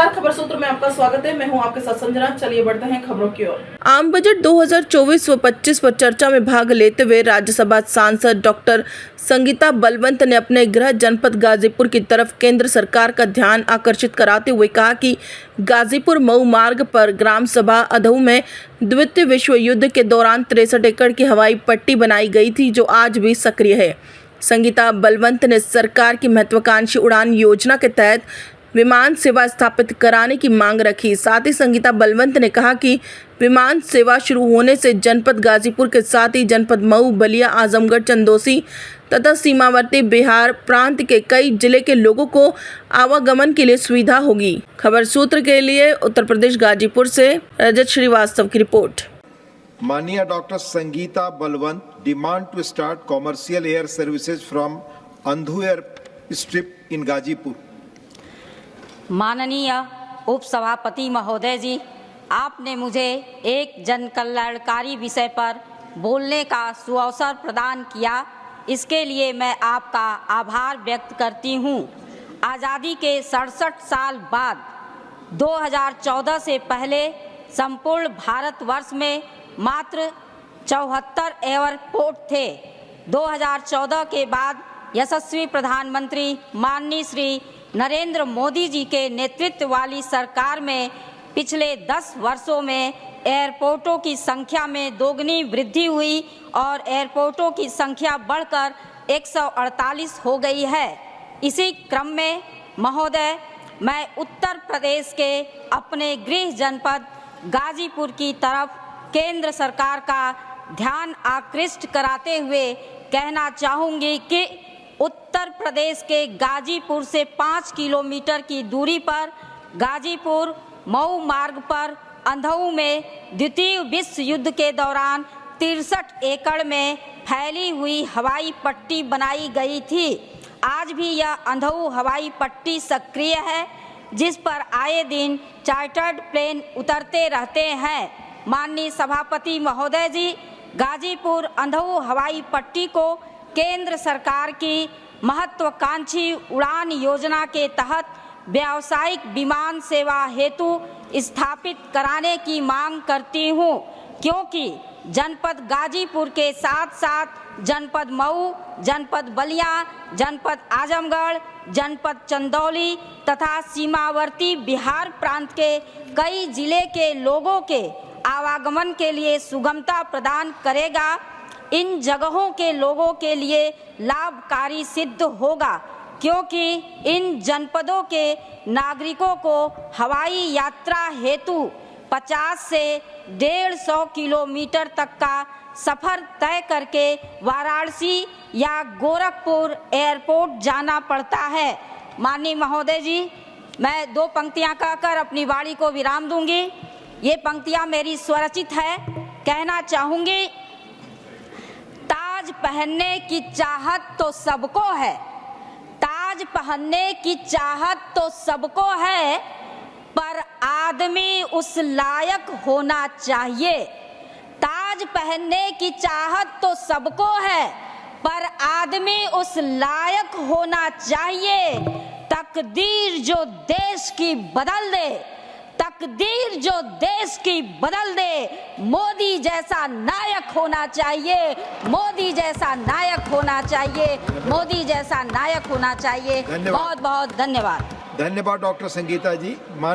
नमस्कार, खबर सूत्र में आपका स्वागत है। मैं हूं आपके साथ संजना। चलिए बढ़ते हैं खबरों की ओर। आम बजट 2024 व 25 पर चर्चा में भाग लेते हुए राज्यसभा सांसद डॉक्टर संगीता बलवंत ने अपने गृह जनपद गाजीपुर की तरफ केंद्र सरकार का ध्यान आकर्षित कराते हुए कहा कि गाजीपुर मऊ मार्ग पर ग्राम सभा अधऊ में द्वितीय विश्व युद्ध के दौरान 63 एकड़ की हवाई पट्टी बनाई गई थी, जो आज भी सक्रिय है। संगीता बलवंत ने सरकार की महत्वाकांक्षी उड़ान योजना के तहत विमान सेवा स्थापित कराने की मांग रखी। साथ ही संगीता बलवंत ने कहा कि विमान सेवा शुरू होने से जनपद गाजीपुर के साथ ही जनपद मऊ, बलिया, आजमगढ़, चंदौसी तथा सीमावर्ती बिहार प्रांत के कई जिले के लोगों को आवागमन के लिए सुविधा होगी। खबर सूत्र के लिए उत्तर प्रदेश गाजीपुर से रजत श्रीवास्तव की रिपोर्ट। माननीय doctor Sangeeta Balwant demand to start commercial air services from Andhu air strip in Ghazipur. माननीय उप सभापति महोदय जी, आपने मुझे एक जन कल्याणकारी विषय पर बोलने का सुअवसर प्रदान किया, इसके लिए मैं आपका आभार व्यक्त करती हूँ। आज़ादी के 67 साल बाद 2014 से पहले संपूर्ण भारतवर्ष में मात्र 74 एयरपोर्ट थे। 2014 के बाद यशस्वी प्रधानमंत्री माननीय श्री नरेंद्र मोदी जी के नेतृत्व वाली सरकार में पिछले 10 वर्षों में एयरपोर्टों की संख्या में दोगुनी वृद्धि हुई और एयरपोर्टों की संख्या बढ़कर 148 हो गई है। इसी क्रम में महोदय, मैं उत्तर प्रदेश के अपने गृह जनपद गाजीपुर की तरफ केंद्र सरकार का ध्यान आकृष्ट कराते हुए कहना चाहूँगी कि उत्तर प्रदेश के गाजीपुर से 5 किलोमीटर की दूरी पर गाजीपुर मऊ मार्ग पर अंधऊ में द्वितीय विश्व युद्ध के दौरान 63 एकड़ में फैली हुई हवाई पट्टी बनाई गई थी। आज भी यह अंधऊ हवाई पट्टी सक्रिय है, जिस पर आए दिन चार्टर्ड प्लेन उतरते रहते हैं। माननीय सभापति महोदय जी, गाजीपुर अंधऊ हवाई पट्टी को केंद्र सरकार की महत्वाकांक्षी उड़ान योजना के तहत व्यावसायिक विमान सेवा हेतु स्थापित कराने की मांग करती हूँ, क्योंकि जनपद गाजीपुर के साथ साथ जनपद मऊ, जनपद बलिया, जनपद आजमगढ़, जनपद चंदौली तथा सीमावर्ती बिहार प्रांत के कई जिले के लोगों के आवागमन के लिए सुगमता प्रदान करेगा। इन जगहों के लोगों के लिए लाभकारी सिद्ध होगा, क्योंकि इन जनपदों के नागरिकों को हवाई यात्रा हेतु 50 से 150 किलोमीटर तक का सफ़र तय करके वाराणसी या गोरखपुर एयरपोर्ट जाना पड़ता है। माननीय महोदय जी, मैं 2 पंक्तियां कहकर अपनी वाणी को विराम दूंगी। ये पंक्तियां मेरी स्वरचित है। कहना चाहूँगी, ताज पहनने की चाहत तो सबको है, ताज पहनने की चाहत तो सबको है, पर आदमी उस लायक होना चाहिए। ताज पहनने की चाहत तो सबको है, पर आदमी उस लायक होना चाहिए। तकदीर जो देश की बदल दे, तकदीर जो देश की बदल दे, मोदी जैसा नायक होना चाहिए, मोदी जैसा नायक होना चाहिए, मोदी जैसा नायक होना चाहिए। बहुत बहुत धन्यवाद। धन्यवाद डॉक्टर संगीता जी।